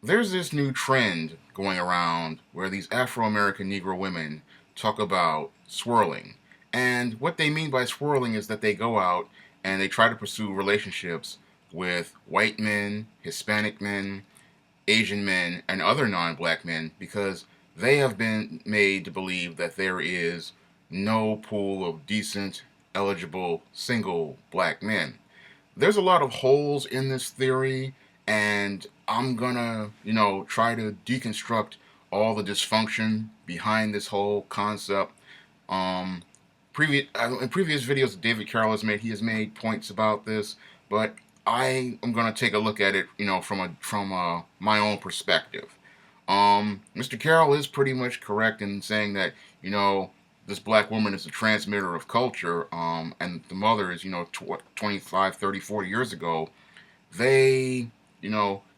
there's this new trend going around where these Afro-American Negro women talk about swirling. And what they mean by swirling is that they go out and they try to pursue relationships with white men, Hispanic men, Asian men, and other non-black men because they have been made to believe that there is no pool of decent, eligible, single black men. There's a lot of holes in this theory, and I'm gonna, try to deconstruct all the dysfunction behind this whole concept. Um, in previous videos that David Carroll has made, he has made points about this, but I am gonna take a look at it, from my own perspective. Mr. Carroll is pretty much correct in saying that, this black woman is a transmitter of culture, and the mother is, 25, 30, 40 years ago, they,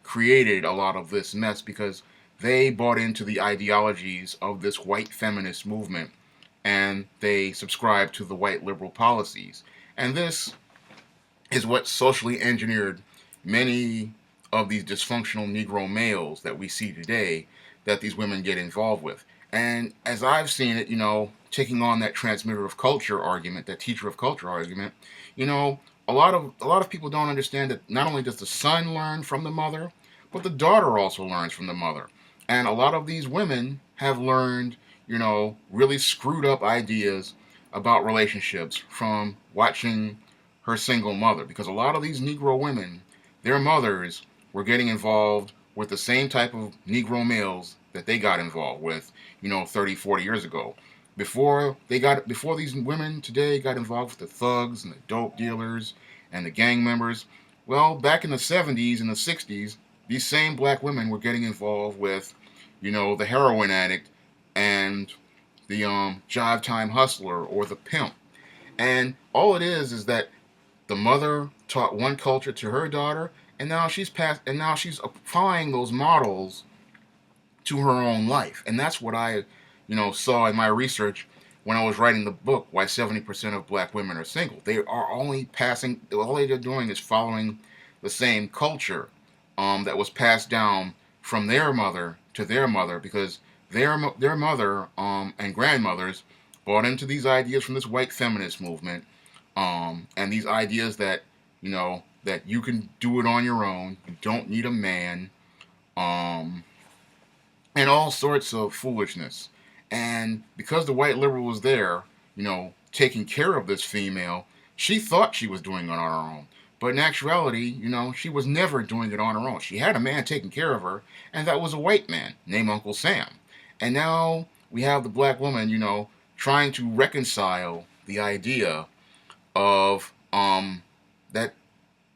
created a lot of this mess because they bought into the ideologies of this white feminist movement and they subscribed to the white liberal policies. And this is what socially engineered many of these dysfunctional Negro males that we see today that these women get involved with. And as I've seen it, taking on that transmitter of culture argument, that teacher of culture argument, you know, a lot of people don't understand that not only does the son learn from the mother, but the daughter also learns from the mother. And a lot of these women have learned, really screwed up ideas about relationships from watching her single mother. Because a lot of these Negro women, their mothers were getting involved with the same type of Negro males that they got involved with, 30, 40 years ago. Before these women today got involved with the thugs and the dope dealers and the gang members, well, back in the 70s and the 60s, these same black women were getting involved with, the heroin addict and the jive time hustler or the pimp. And all it is that the mother taught one culture to her daughter, and now she's applying those models to her own life. And that's what I, saw in my research when I was writing the book, Why 70% of Black Women Are Single. They are only passing, all they're doing is following the same culture that was passed down from their mother to their mother because their mother and grandmothers bought into these ideas from this white feminist movement, and these ideas that, that you can do it on your own, you don't need a man, um, and all sorts of foolishness. And because the white liberal was there, taking care of this female, she thought she was doing it on her own. But in actuality, she was never doing it on her own. She had a man taking care of her, and that was a white man named Uncle Sam. And now we have the black woman, trying to reconcile the idea of that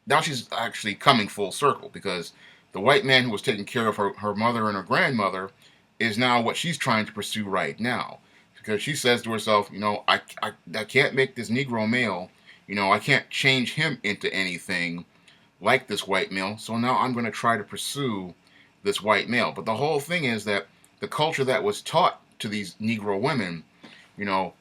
now she's actually coming full circle because the white man who was taking care of her mother and her grandmother is now what she's trying to pursue right now. Because she says to herself, I can't make this Negro male, I can't change him into anything like this white male, so now I'm going to try to pursue this white male. But the whole thing is that the culture that was taught to these Negro women,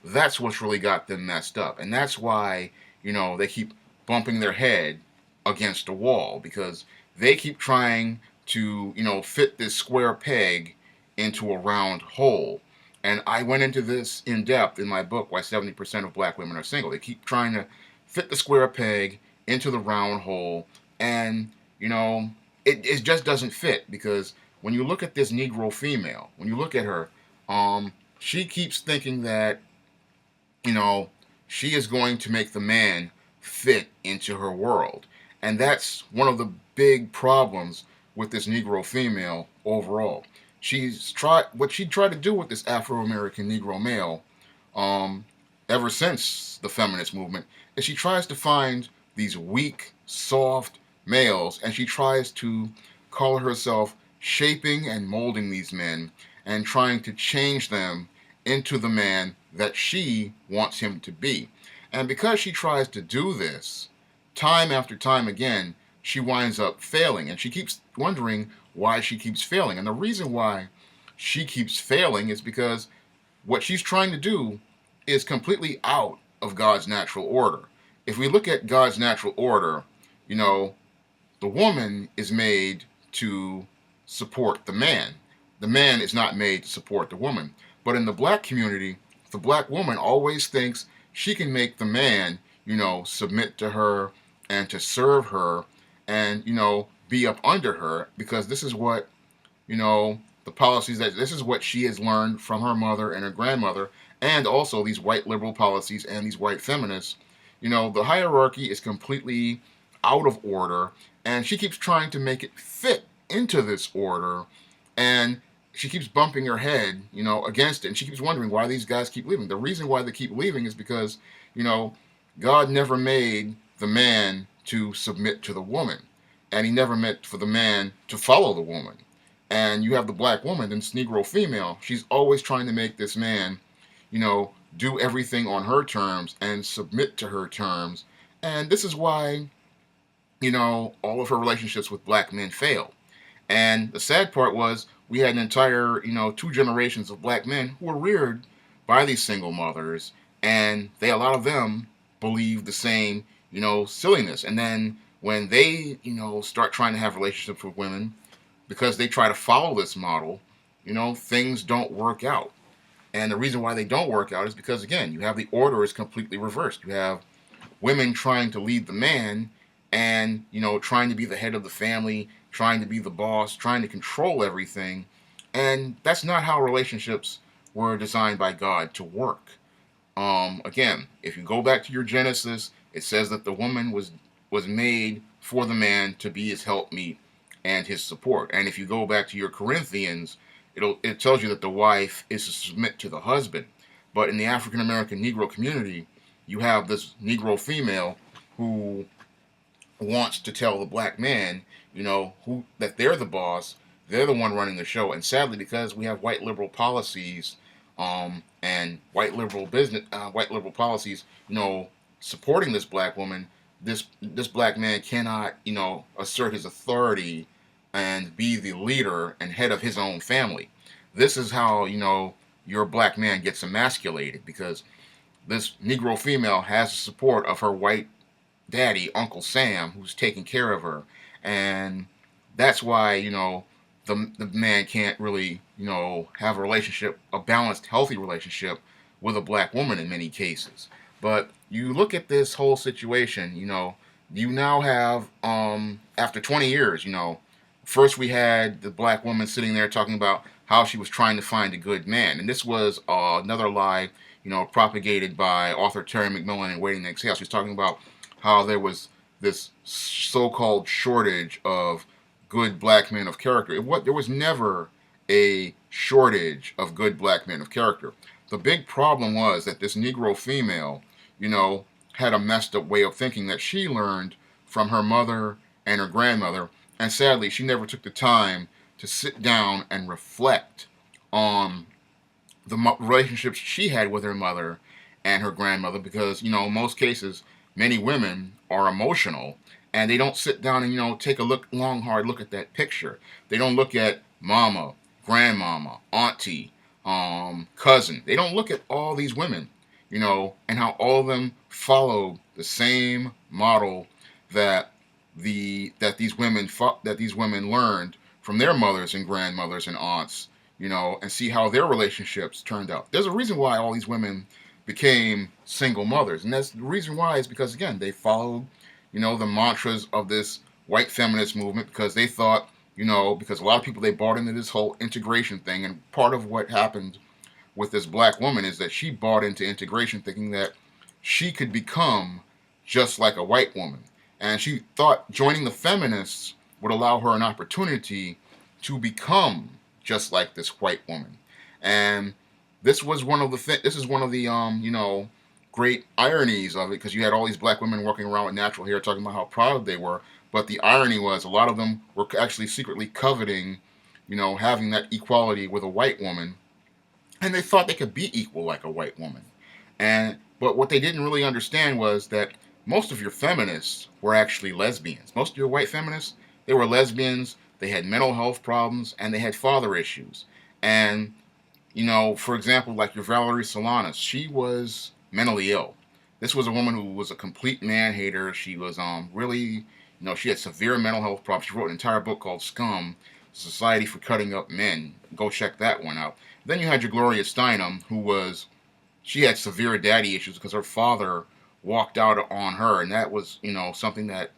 that's what's really got them messed up. And that's why, they keep bumping their head against a wall because they keep trying to, fit this square peg into a round hole. And I went into this in depth in my book, Why 70% of Black Women Are Single. They keep trying to fit the square peg into the round hole. And, it just doesn't fit because when you look at this Negro female, when you look at her, she keeps thinking that, she is going to make the man fit into her world. And that's one of the big problems with this Negro female overall. What she tried to do with this Afro American Negro male, um, ever since the feminist movement, is she tries to find these weak, soft males, and she tries to call herself shaping and molding these men and trying to change them into the man that she wants him to be. And because she tries to do this time after time again, she winds up failing. And she keeps wondering why she keeps failing. And the reason why she keeps failing is because what she's trying to do is completely out of God's natural order. If we look at God's natural order, the woman is made to support the man. The man is not made to support the woman. But in the black community, the black woman always thinks she can make the man, submit to her and to serve her and, be up under her because this is what, the policies that this is what she has learned from her mother and her grandmother and also these white liberal policies and these white feminists. The hierarchy is completely out of order and she keeps trying to make it fit into this order and she keeps bumping her head, against it. And she keeps wondering why these guys keep leaving. The reason why they keep leaving is because, God never made the man to submit to the woman. And he never meant for the man to follow the woman. And you have the black woman, this Negro female. She's always trying to make this man, do everything on her terms and submit to her terms. And this is why, all of her relationships with black men fail. And the sad part was we had an entire, two generations of black men who were reared by these single mothers, and a lot of them believe the same, silliness. And then when they, start trying to have relationships with women, because they try to follow this model, things don't work out. And the reason why they don't work out is because, again, you have the order is completely reversed. You have women trying to lead the man and, trying to be the head of the family, trying to be the boss, trying to control everything. And that's not how relationships were designed by God to work. Again, if you go back to your Genesis, it says that the woman was made for the man to be his helpmeet and his support. And if you go back to your Corinthians, it tells you that the wife is to submit to the husband. But in the African American Negro community, you have this Negro female who wants to tell the black man, that they're the boss, they're the one running the show. And sadly, because we have white liberal policies, and white liberal policies, supporting this black woman, this black man cannot, assert his authority and be the leader and head of his own family. This is how, your black man gets emasculated because this Negro female has the support of her white daddy, Uncle Sam, who's taking care of her. And that's why, the man can't really, have a relationship, a balanced, healthy relationship with a black woman in many cases. But you look at this whole situation, you now have, after 20 years, first we had the black woman sitting there talking about how she was trying to find a good man. And this was another lie, propagated by author Terry McMillan in Waiting to Exhale. She was talking about how there was this so-called shortage of good black men of character. There was never a shortage of good black men of character. The big problem was that this Negro female, had a messed up way of thinking that she learned from her mother and her grandmother. And sadly, she never took the time to sit down and reflect on the relationships she had with her mother and her grandmother because, in most cases, many women are emotional and they don't sit down and, take a long, hard look at that picture. They don't look at mama, grandmama, auntie, cousin. They don't look at all these women, and how all of them follow the same model that these women learned from their mothers and grandmothers and aunts, and see how their relationships turned out. There's a reason why all these women became single mothers, and that's the reason why is because again they followed, the mantras of this white feminist movement because they thought, because a lot of people they bought into this whole integration thing, and part of what happened with this black woman is that she bought into integration thinking that she could become just like a white woman. And she thought joining the feminists would allow her an opportunity to become just like this white woman. And this was one of the this is one of the great ironies of it because you had all these black women walking around with natural hair talking about how proud they were. But the irony was a lot of them were actually secretly coveting, having that equality with a white woman. And they thought they could be equal like a white woman. But what they didn't really understand was that most of your feminists were actually lesbians. Most of your white feminists, they were lesbians, they had mental health problems, and they had father issues. And, for example, like your Valerie Solanas, she was mentally ill. This was a woman who was a complete man-hater. She was really, she had severe mental health problems. She wrote an entire book called Scum, Society for Cutting Up Men. Go check that one out. Then you had your Gloria Steinem, she had severe daddy issues because her father walked out on her, and that was, something that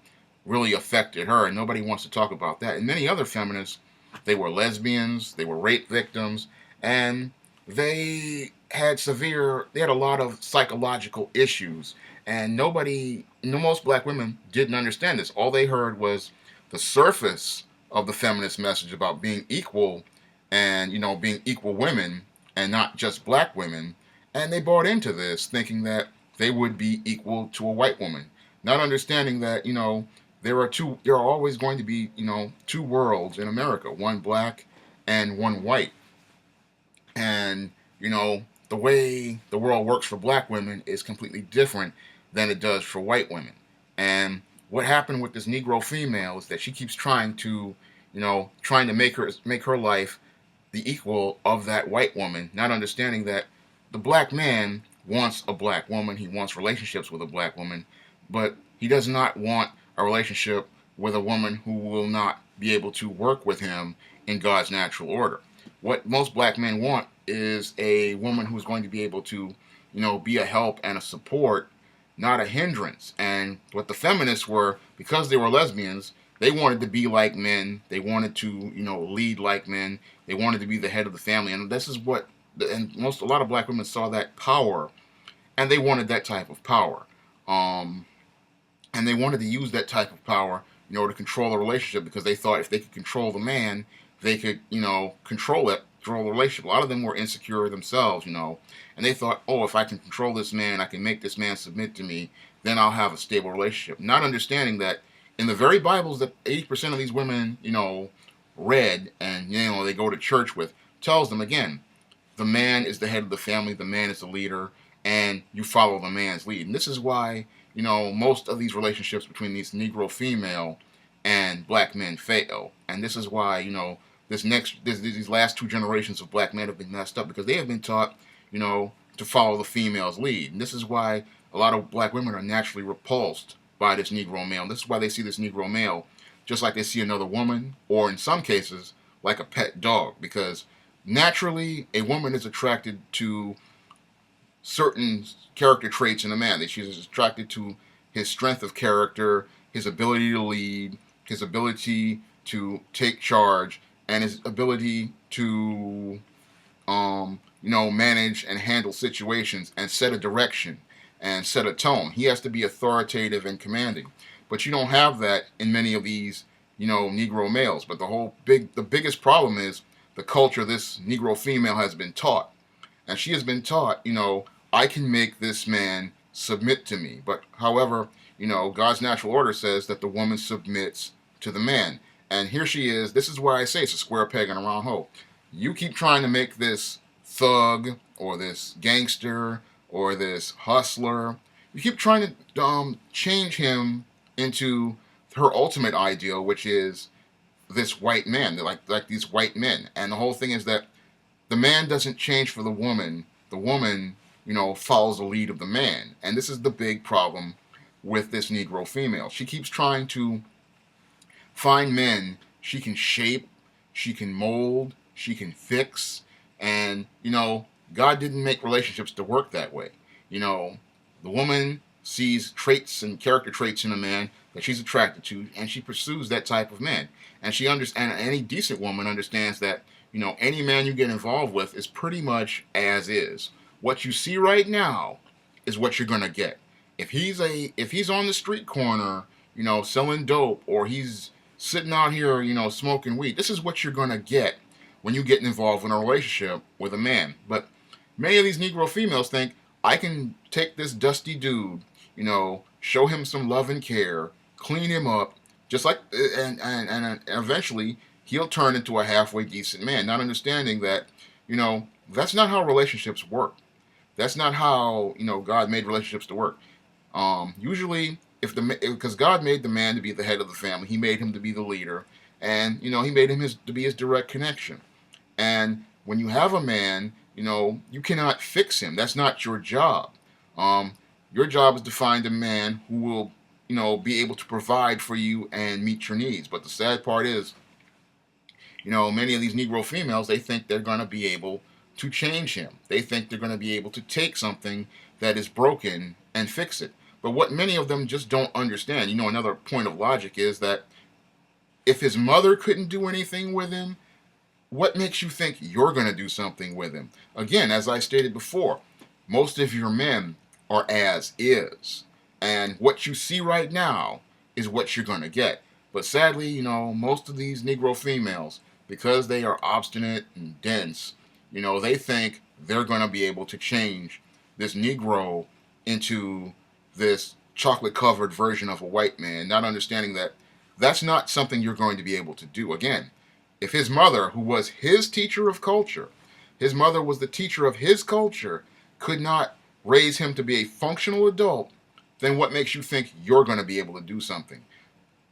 really affected her, and nobody wants to talk about that. And many other feminists, they were lesbians, they were rape victims, and they had a lot of psychological issues, and most black women didn't understand this. All they heard was the surface of the feminist message about being equal and, being equal women and not just black women. And they bought into this thinking that they would be equal to a white woman, not understanding that, there are always going to be, two worlds in America, one black and one white. And, the way the world works for black women is completely different than it does for white women. And what happened with this Negro female is that she keeps trying to make her life the equal of that white woman, not understanding that the black man wants a black woman, he wants relationships with a black woman, but he does not want a relationship with a woman who will not be able to work with him in God's natural order. What most black men want is a woman who's going to be able to, be a help and a support, not a hindrance. And what the feminists were, because they were lesbians, they wanted to be like men. They wanted to, lead like men. They wanted to be the head of the family. And this is a lot of black women saw that power, and they wanted that type of power. And they wanted to use that type of power, to control the relationship, because they thought if they could control the man, they could, control the relationship. A lot of them were insecure themselves, and they thought, oh, if I can control this man, I can make this man submit to me, then I'll have a stable relationship. Not understanding that in the very Bibles that 80% of these women, read and, they go to church with, tells them again, the man is the head of the family, the man is the leader, and you follow the man's lead. And this is why, most of these relationships between these Negro female and black men fail. And this is why, these last two generations of black men have been messed up, because they have been taught, to follow the female's lead. And this is why a lot of black women are naturally repulsed by this Negro male. And this is why they see this Negro male just like they see another woman, or in some cases, like a pet dog, because naturally a woman is attracted to certain character traits in a man. She's attracted to his strength of character, his ability to lead, his ability to take charge, and his ability to, manage and handle situations and set a direction and set a tone. He has to be authoritative and commanding. But you don't have that in many of these, Negro males. But the biggest problem is the culture this Negro female has been taught. And she has been taught, I can make this man submit to me. But however, God's natural order says that the woman submits to the man. And here she is. This is where I say it's a square peg in a round hole. You keep trying to make this thug or this gangster or this hustler, you keep trying to change him into her ultimate ideal, which is this white man, like these white men. And the whole thing is that the man doesn't change for the woman. The woman, follows the lead of the man. And this is the big problem with this Negro female. She keeps trying to find men she can shape, she can mold, she can fix. And, God didn't make relationships to work that way. The woman sees traits and character traits in a man that she's attracted to, and she pursues that type of man. And any decent woman understands that, any man you get involved with is pretty much as is. What you see right now is what you're gonna get. If he's on the street corner, selling dope, or he's sitting out here, smoking weed, this is what you're gonna get when you get involved in a relationship with a man. But many of these Negro females think, I can take this dusty dude, show him some love and care, clean him up, just like, and eventually he'll turn into a halfway decent man, not understanding that, that's not how relationships work. That's not how, God made relationships to work. Usually, because God made the man to be the head of the family, he made him to be the leader, and, he made him to be his direct connection. And when you have a man, you cannot fix him. That's not your job. Your job is to find a man who will, be able to provide for you and meet your needs. But the sad part is, Many of these Negro females, they think they're going to be able to change him. They think they're going to be able to take something that is broken and fix it. But what many of them just don't understand, another point of logic is that if his mother couldn't do anything with him, what makes you think you're going to do something with him? Again, as I stated before, most of your men are as is. And what you see right now is what you're going to get. But sadly, most of these Negro females, because they are obstinate and dense, they think they're going to be able to change this Negro into this chocolate covered version of a white man, not understanding that that's not something you're going to be able to do. Again, if his mother, who was his teacher of culture, his mother was the teacher of his culture, could not raise him to be a functional adult, then what makes you think you're going to be able to do something?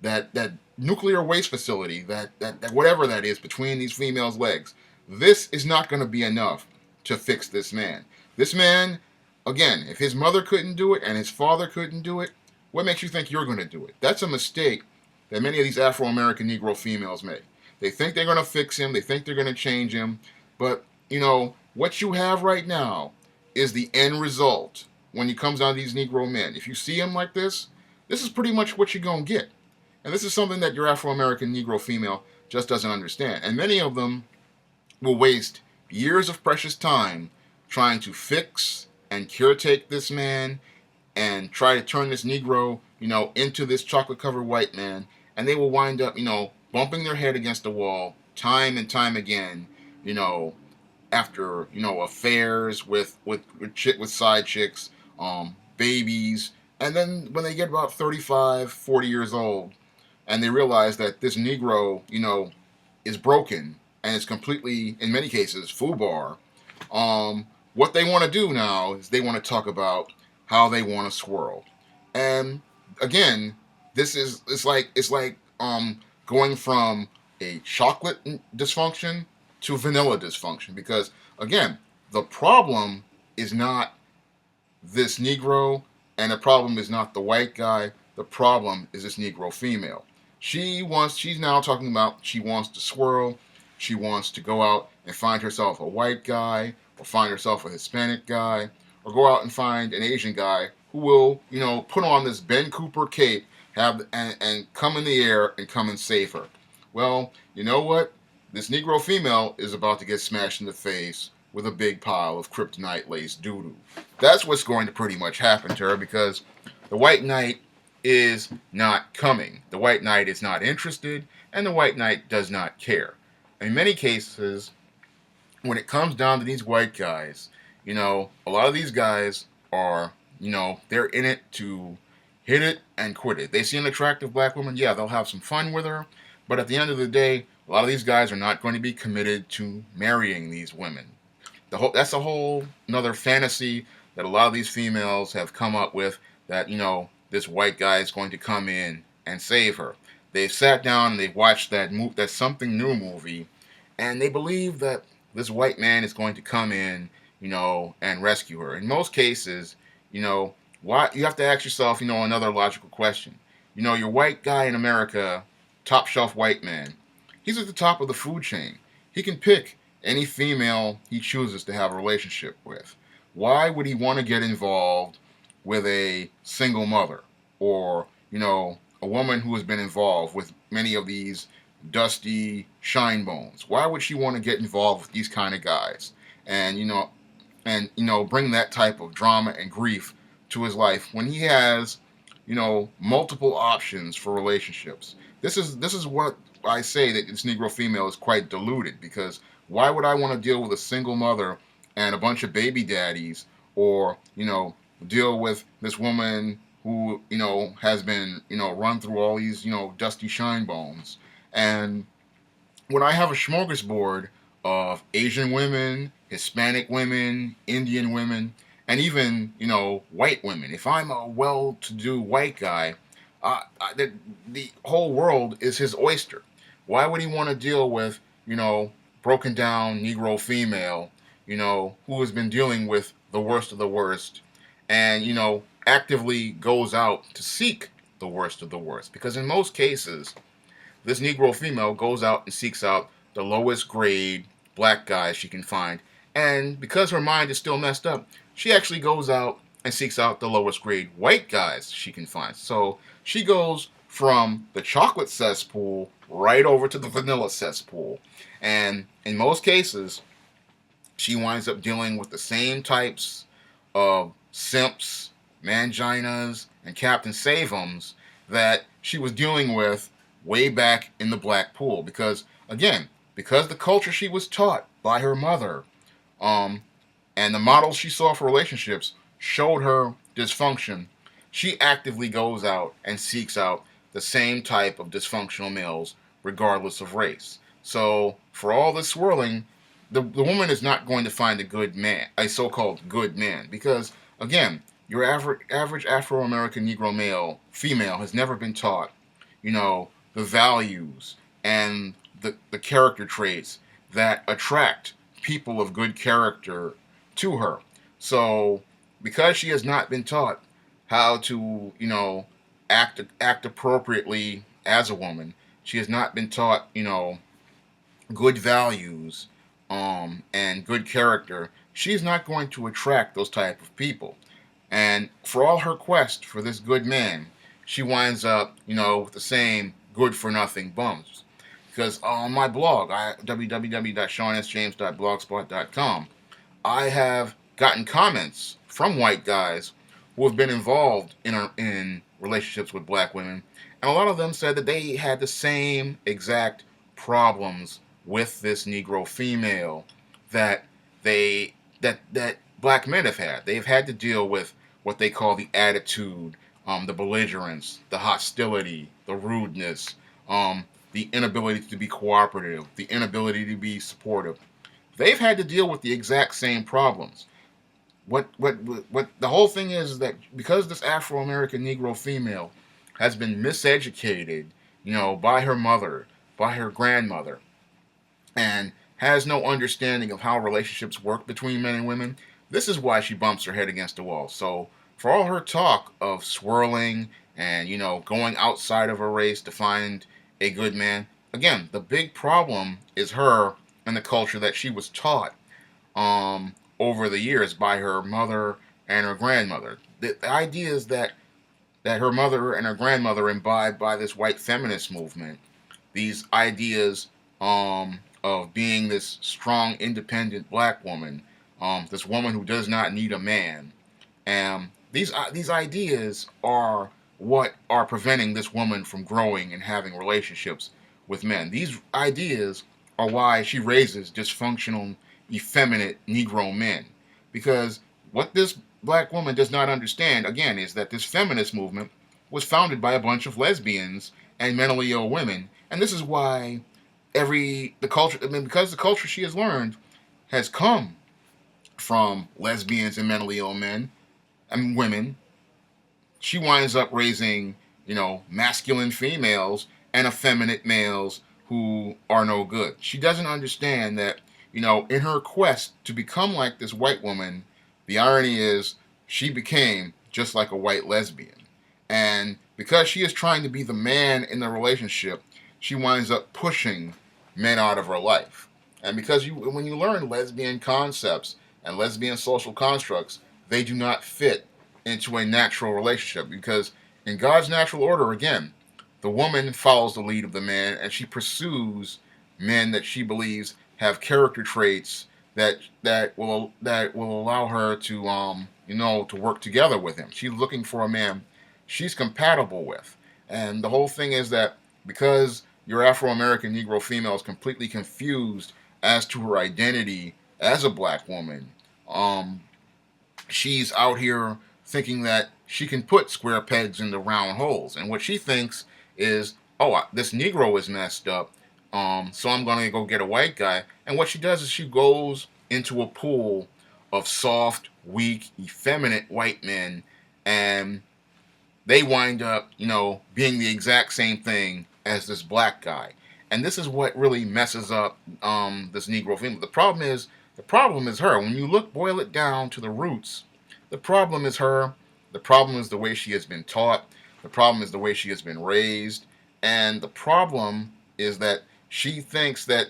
That nuclear waste facility, that whatever that is between these females' legs, this is not going to be enough to fix this man. This man, again, if his mother couldn't do it and his father couldn't do it, what makes you think you're going to do it? That's a mistake that many of these Afro-American Negro females make. They think they're going to fix him. They think they're going to change him. But, what you have right now is the end result when it comes down to these Negro men. If you see him like this is pretty much what you're going to get. And this is something that your Afro-American Negro female just doesn't understand. And many of them will waste years of precious time trying to fix and caretake this man and try to turn this Negro, into this chocolate-covered white man. And they will wind up, bumping their head against the wall time and time again, after, affairs with side chicks, babies. And then when they get about 35, 40 years old, and they realize that this Negro, is broken and is completely, in many cases, FUBAR, what they want to do now is they want to talk about how they want to swirl. And again, it's like going from a chocolate dysfunction to vanilla dysfunction, because again, the problem is not this Negro, and the problem is not the white guy. The problem is this Negro female. She's now talking about she wants to swirl. She wants to go out and find herself a white guy, or find herself a Hispanic guy, or go out and find an Asian guy who will, put on this Ben Cooper cape, and come in the air and come and save her. Well, you know what? This Negro female is about to get smashed in the face with a big pile of kryptonite laced doo-doo. That's what's going to pretty much happen to her, because the white knight is not coming. The white knight is not interested, and the white knight does not care. In many cases, when it comes down to these white guys, a lot of these guys are, they're in it to hit it and quit it. They see an attractive black woman, yeah, they'll have some fun with her, but at the end of the day, a lot of these guys are not going to be committed to marrying these women. That's a whole another fantasy that a lot of these females have come up with, that, this white guy is going to come in and save her. They've sat down and they've watched that Something New movie, and they believe that this white man is going to come in, and rescue her. In most cases, why you have to ask yourself, another logical question. Your white guy in America, top shelf white man, he's at the top of the food chain. He can pick any female he chooses to have a relationship with. Why would he want to get involved with a single mother, or, a woman who has been involved with many of these dusty shine bones? Why would she want to get involved with these kind of guys and, bring that type of drama and grief to his life when he has, multiple options for relationships? This is what I say, that this Negro female is quite deluded, because why would I want to deal with a single mother and a bunch of baby daddies, or, deal with this woman who, has been, run through all these, dusty shine bones? And when I have a smorgasbord of Asian women, Hispanic women, Indian women, and even, white women, if I'm a well-to-do white guy, the whole world is his oyster. Why would he want to deal with, broken down Negro female, who has been dealing with the worst of the worst, and, actively goes out to seek the worst of the worst? Because in most cases, this Negro female goes out and seeks out the lowest grade black guys she can find. And because her mind is still messed up, she actually goes out and seeks out the lowest grade white guys she can find. So she goes from the chocolate cesspool right over to the vanilla cesspool. And in most cases, she winds up dealing with the same types of simps, manginas, and Captain Save'ems that she was dealing with way back in the black pool. Because, again, because the culture she was taught by her mother, um, and the models she saw for relationships showed her dysfunction, she actively goes out and seeks out the same type of dysfunctional males, regardless of race. So, for all this swirling, the woman is not going to find a good man, a so-called good man, because again, your average Afro-American Negro male, female, has never been taught, the values and the character traits that attract people of good character to her. So, because she has not been taught how to, act appropriately as a woman, she has not been taught, good values and good character, she's not going to attract those type of people. And for all her quest for this good man, she winds up, with the same good for nothing bums. Because on my blog, www.shawnsjames.blogspot.com, I have gotten comments from white guys who have been involved in relationships with black women, and a lot of them said that they had the same exact problems with this Negro female that that black men have had. They've had to deal with what they call the attitude, the belligerence, the hostility, the rudeness, the inability to be cooperative, the inability to be supportive. They've had to deal with the exact same problems. What the whole thing is that because this Afro American Negro female has been miseducated, by her mother, by her grandmother, and has no understanding of how relationships work between men and women, this is why she bumps her head against the wall. So for all her talk of swirling and going outside of her race to find a good man, again, the big problem is her and the culture that she was taught over the years by her mother and her grandmother. The idea is that her mother and her grandmother imbibed by this white feminist movement. These ideas of being this strong, independent black woman, this woman who does not need a man. And these ideas are what are preventing this woman from growing and having relationships with men. These ideas are why she raises dysfunctional, effeminate Negro men. Because what this black woman does not understand, again, is that this feminist movement was founded by a bunch of lesbians and mentally ill women. And this is why because the culture she has learned has come from lesbians and mentally ill men and women, she winds up raising, masculine females and effeminate males who are no good. She doesn't understand that, in her quest to become like this white woman, the irony is she became just like a white lesbian. And because she is trying to be the man in the relationship, she winds up pushing men out of her life. And because when you learn lesbian concepts and lesbian social constructs, they do not fit into a natural relationship. Because in God's natural order, again, the woman follows the lead of the man and she pursues men that she believes have character traits that will allow her to to work together with him. She's looking for a man she's compatible with. And the whole thing is that because your Afro-American Negro female is completely confused as to her identity as a black woman, she's out here thinking that she can put square pegs into round holes. And what she thinks is, oh, this Negro is messed up, so I'm going to go get a white guy. And what she does is she goes into a pool of soft, weak, effeminate white men, and they wind up, being the exact same thing as this black guy. And this is what really messes up this Negro female. The problem is her. When you boil it down to the roots, the problem is her. The problem is the way she has been taught. The problem is the way she has been raised. And the problem is that she thinks that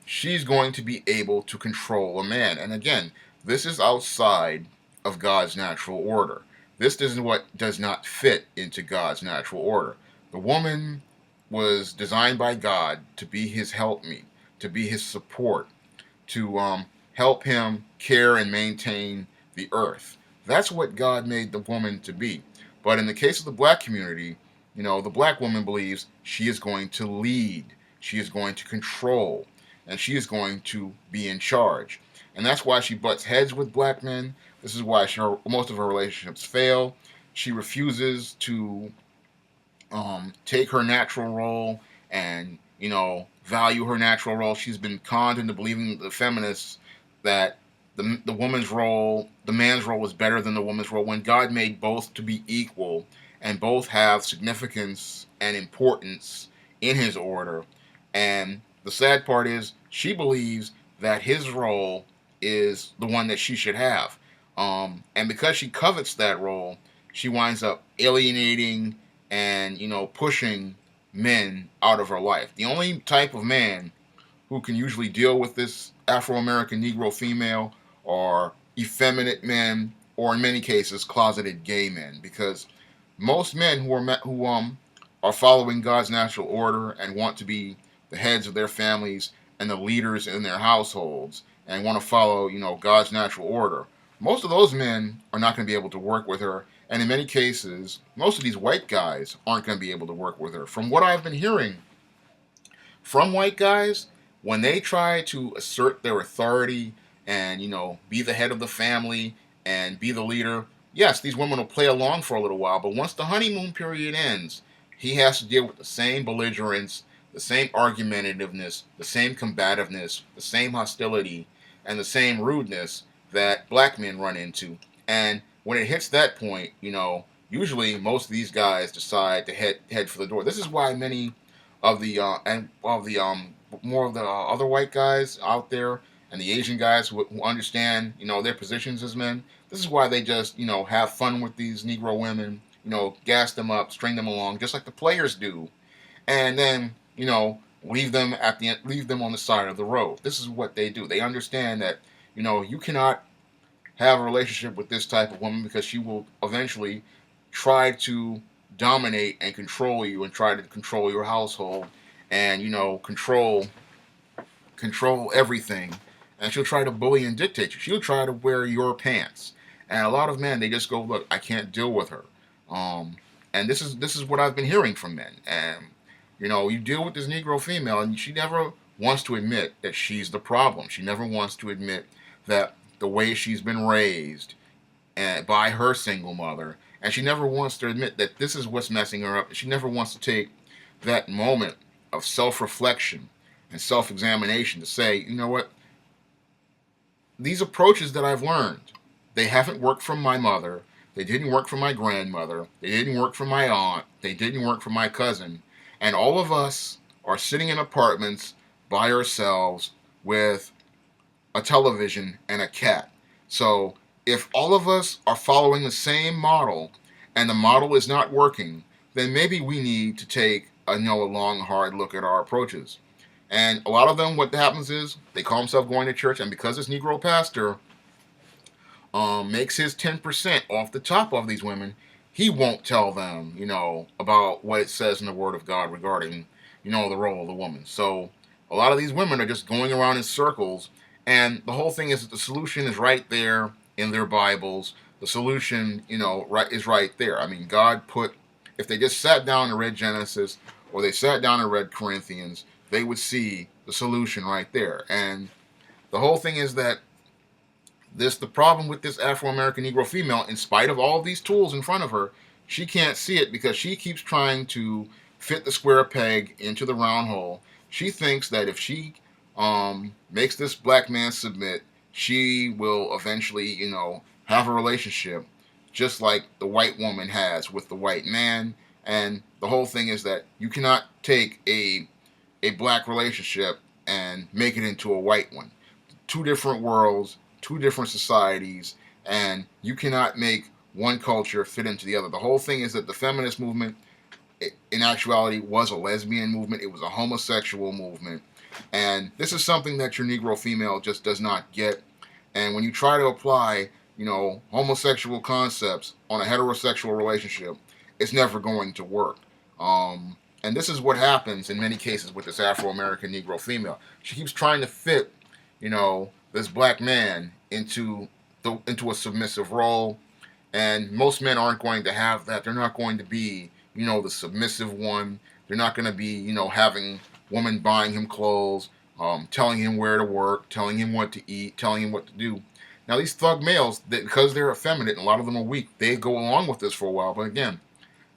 she's going to be able to control a man. And again, this is outside of God's natural order. This is what does not fit into God's natural order. The woman was designed by God to be his helpmeet, to be his support, to help him care and maintain the earth. That's what God made the woman to be. But in the case of the black community, the black woman believes she is going to lead, she is going to control, and she is going to be in charge. And that's why she butts heads with black men. This is why most of her relationships fail. She refuses to take her natural role and value her natural role. She's been conned into believing, the feminists, that the woman's role, the man's role, was better than the woman's role, when God made both to be equal and both have significance and importance in his order. And the sad part is, she believes that his role is the one that she should have. And because she covets that role, she winds up alienating and pushing men out of her life. The only type of man who can usually deal with this Afro-American Negro female are effeminate men, or in many cases closeted gay men, because most men who are following God's natural order and want to be the heads of their families and the leaders in their households and want to follow God's natural order, most of those men are not going to be able to work with her. And in many cases, most of these white guys aren't going to be able to work with her. From what I've been hearing from white guys, when they try to assert their authority and be the head of the family and be the leader, yes, these women will play along for a little while, but once the honeymoon period ends, he has to deal with the same belligerence, the same argumentativeness, the same combativeness, the same hostility, and the same rudeness that black men run into. And when it hits that point, usually most of these guys decide to head for the door. This is why many of the more of the other white guys out there, and the Asian guys who understand their positions as men, this is why they just have fun with these Negro women, gas them up, string them along, just like the players do, and then leave them leave them on the side of the road. This is what they do. They understand that you cannot have a relationship with this type of woman, because she will eventually try to dominate and control you, and try to control your household, and control everything, and she'll try to bully and dictate you. She'll try to wear your pants. And a lot of men, they just go, look, I can't deal with her. And this is what I've been hearing from men. And you deal with this Negro female, and she never wants to admit that she's the problem. She never wants to admit that the way she's been raised by her single mother, and she never wants to admit that this is what's messing her up. She never wants to take that moment of self-reflection and self-examination to say, you know what, these approaches that I've learned, they haven't worked for my mother, they didn't work for my grandmother, they didn't work for my aunt, they didn't work for my cousin, and all of us are sitting in apartments by ourselves with a television and a cat. So if all of us are following the same model and the model is not working, then maybe we need to take a long, hard look at our approaches. And a lot of them, what happens is, they call themselves going to church, and because this Negro pastor makes his 10% off the top of these women, he won't tell them, about what it says in the Word of God regarding, the role of the woman. So a lot of these women are just going around in circles, and the whole thing is that the solution is right there in their Bibles. The solution, is right there. I mean, God put, if they just sat down and read Genesis, or they sat down and read Corinthians, they would see the solution right there. And the whole thing is that the problem with this Afro-American Negro female, in spite of all of these tools in front of her, she can't see it, because she keeps trying to fit the square peg into the round hole. She thinks that if she makes this black man submit, she will eventually, have a relationship just like the white woman has with the white man. And the whole thing is that you cannot take a black relationship and make it into a white one. Two different worlds, two different societies, and you cannot make one culture fit into the other. The whole thing is that the feminist movement, in actuality, was a lesbian movement. It was a homosexual movement. And this is something that your Negro female just does not get. And when you try to apply, homosexual concepts on a heterosexual relationship, it's never going to work. And this is what happens in many cases with this Afro-American Negro female. She keeps trying to fit, this black man into a submissive role, and most men aren't going to have that. They're not going to be, the submissive one. They're not going to be, having woman buying him clothes, telling him where to work, telling him what to eat, telling him what to do. Now, these thug males, because they're effeminate, and a lot of them are weak, they go along with this for a while. But again,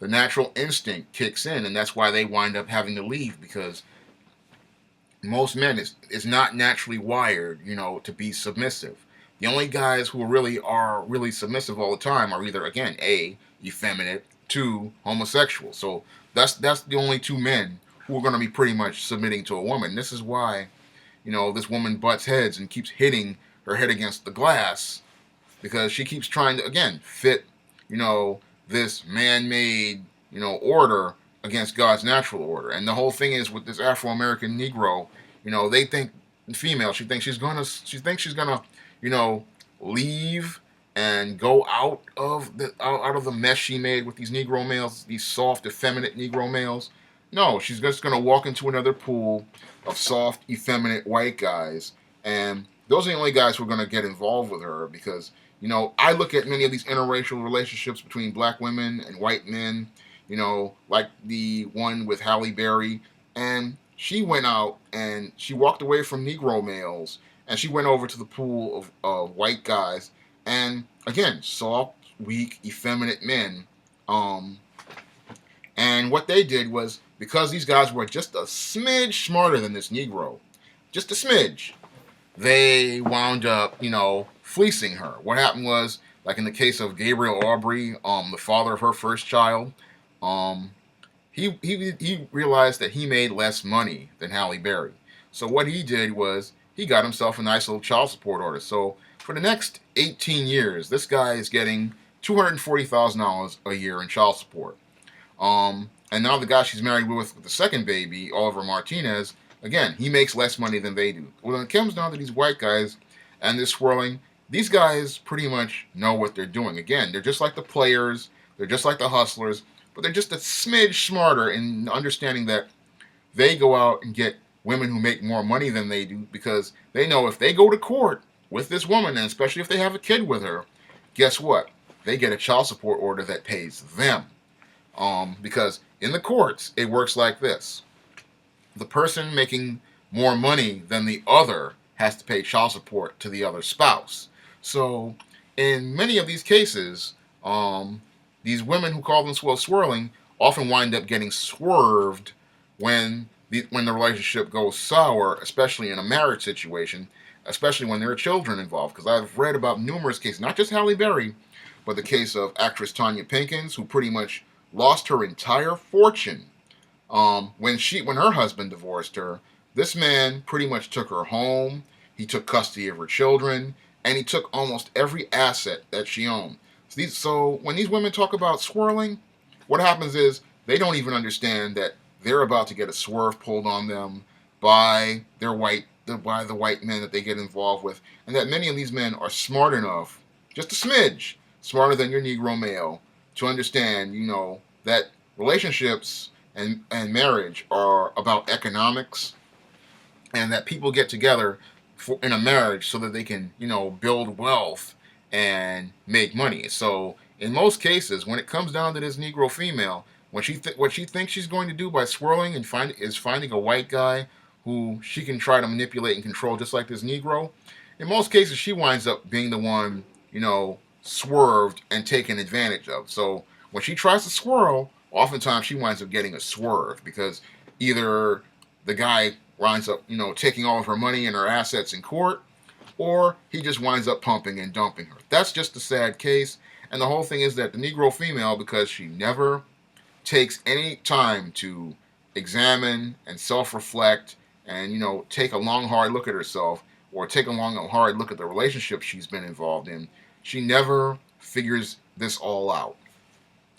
the natural instinct kicks in, and that's why they wind up having to leave, because most men is not naturally wired, to be submissive. The only guys who are really submissive all the time are either, again, A, effeminate, 2, homosexual. So that's the only two men who are going to be pretty much submitting to a woman. This is why, this woman butts heads and keeps hitting her head against the glass, because she keeps trying to, again, fit, this man-made, order against God's natural order. And the whole thing is with this Afro-American Negro, they think, female, she thinks she's gonna, leave and go out of the mess she made with these Negro males, these soft, effeminate Negro males. No, she's just gonna walk into another pool of soft, effeminate white guys, and those are the only guys who are gonna get involved with her, because I look at many of these interracial relationships between black women and white men, like the one with Halle Berry, and she went out and she walked away from Negro males, and she went over to the pool of white guys, and again, soft, weak, effeminate men. And what they did was, because these guys were just a smidge smarter than this Negro, just a smidge, they wound up, fleecing her. What happened was, like in the case of Gabriel Aubrey, the father of her first child, he realized that he made less money than Halle Berry. So what he did was, he got himself a nice little child support order. So for the next 18 years, this guy is getting $240,000 a year in child support. And now the guy she's married with the second baby, Oliver Martinez, again, he makes less money than they do. Well, when it comes down to these white guys and this swirling, these guys pretty much know what they're doing. Again, they're just like the players, they're just like the hustlers, but they're just a smidge smarter in understanding that they go out and get women who make more money than they do, because they know if they go to court with this woman, and especially if they have a kid with her, guess what? They get a child support order that pays them. Because in the courts, it works like this. The person making more money than the other has to pay child support to the other spouse. So in many of these cases, these women who call themselves swirling often wind up getting swerved when the relationship goes sour, especially in a marriage situation, especially when there are children involved. Because I've read about numerous cases, not just Halle Berry, but the case of actress Tanya Pinkins, who pretty much lost her entire fortune when her husband divorced her. This man pretty much took her home. He took custody of her children, and he took almost every asset that she owned. So when these women talk about swirling, what happens is they don't even understand that they're about to get a swerve pulled on them by the white men that they get involved with, and that many of these men are smart enough, just a smidge smarter than your Negro male, to understand, that relationships and marriage are about economics, and that people get together in a marriage so that they can, build wealth and make money. So in most cases, when it comes down to this Negro female, what she thinks she's going to do by swirling and finding a white guy who she can try to manipulate and control just like this Negro, in most cases she winds up being the one, swerved and taken advantage of. So when she tries to swirl, oftentimes she winds up getting a swerve, because either the guy winds up, taking all of her money and her assets in court, or he just winds up pumping and dumping her. That's just a sad case. And the whole thing is that the Negro female, because she never takes any time to examine and self-reflect and, take a long, hard look at herself, or take a long, hard look at the relationship she's been involved in, she never figures this all out.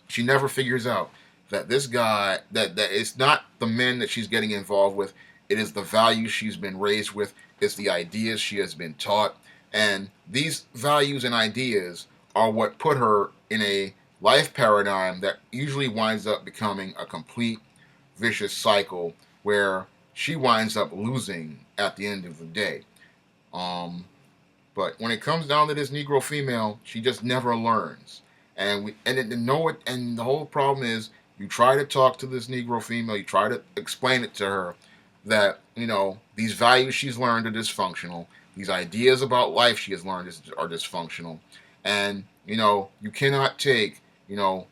She never figures out that this guy, that it's not the men that she's getting involved with, It is the values she's been raised with. It's the ideas she has been taught. And these values and ideas are what put her in a life paradigm that usually winds up becoming a complete vicious cycle where she winds up losing at the end of the day. Um, but when it comes down to this Negro female, she just never learns. And the whole problem is you try to talk to this Negro female, you try to explain it to her that, these values she's learned are dysfunctional, these ideas about life she has learned are dysfunctional. And, you cannot take,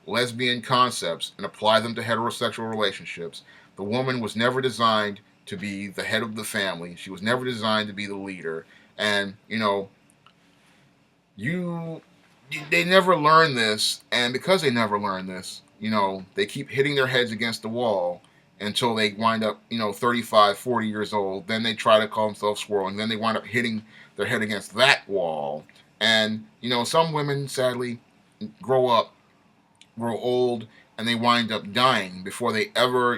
lesbian concepts and apply them to heterosexual relationships. The woman was never designed to be the head of the family. She was never designed to be the leader. And, you they never learn this, and because they never learn this, they keep hitting their heads against the wall until they wind up, 35, 40 years old. Then they try to call themselves swirling. Then they wind up hitting their head against that wall. And, some women, sadly, grow up, grow old, and they wind up dying before they ever,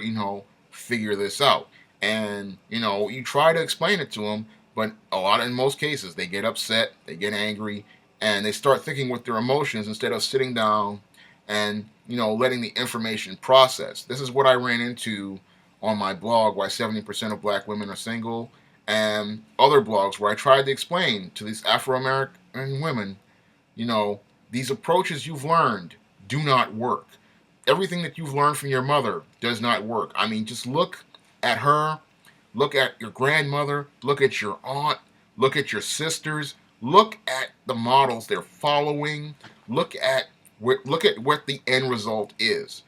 figure this out. And, you try to explain it to them, but in most cases, they get upset, they get angry, and they start thinking with their emotions instead of sitting down and, letting the information process. This is what I ran into on my blog, Why 70% of Black Women Are Single, and other blogs where I tried to explain to these Afro-American women, these approaches you've learned do not work. Everything that you've learned from your mother does not work. I mean, just look at her, look at your grandmother, look at your aunt, look at your sisters, look at the models they're following, look at what the end result is.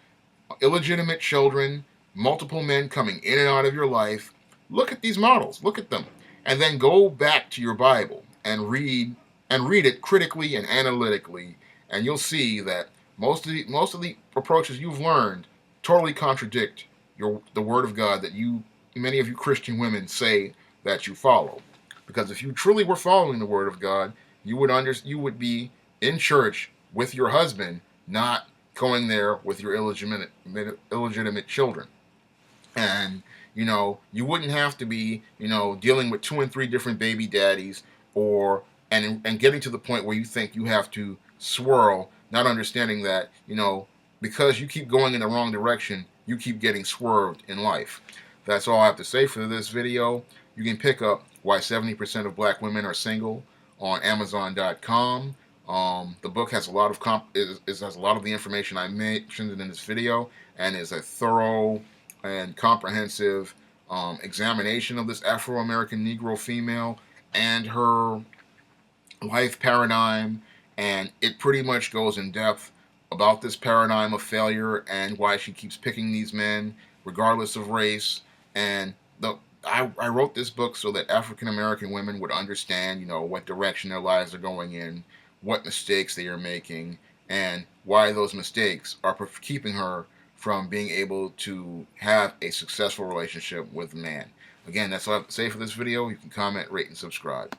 Illegitimate children, multiple men coming in and out of your life. Look at these models, look at them, and then go back to your Bible and read it critically and analytically, and you'll see that most of the approaches you've learned totally contradict the Word of God that many of you Christian women say that you follow. Because if you truly were following the Word of God, you would be in church with your husband, not going there with your illegitimate children. And, you wouldn't have to be, dealing with 2 and 3 different baby daddies and getting to the point where you think you have to swirl, not understanding that, because you keep going in the wrong direction, you keep getting swerved in life. That's all I have to say for this video. You can pick up Why 70% of Black Women Are Single on Amazon.com. The book has a lot of has a lot of the information I mentioned in this video, and is a thorough and comprehensive examination of this Afro-American Negro female and her life paradigm, and it pretty much goes in depth about this paradigm of failure and why she keeps picking these men regardless of race. And I wrote this book so that African American women would understand, what direction their lives are going in, what mistakes they are making, and why those mistakes are keeping her from being able to have a successful relationship with a man. Again, that's all I have to say for this video. You can comment, rate, and subscribe.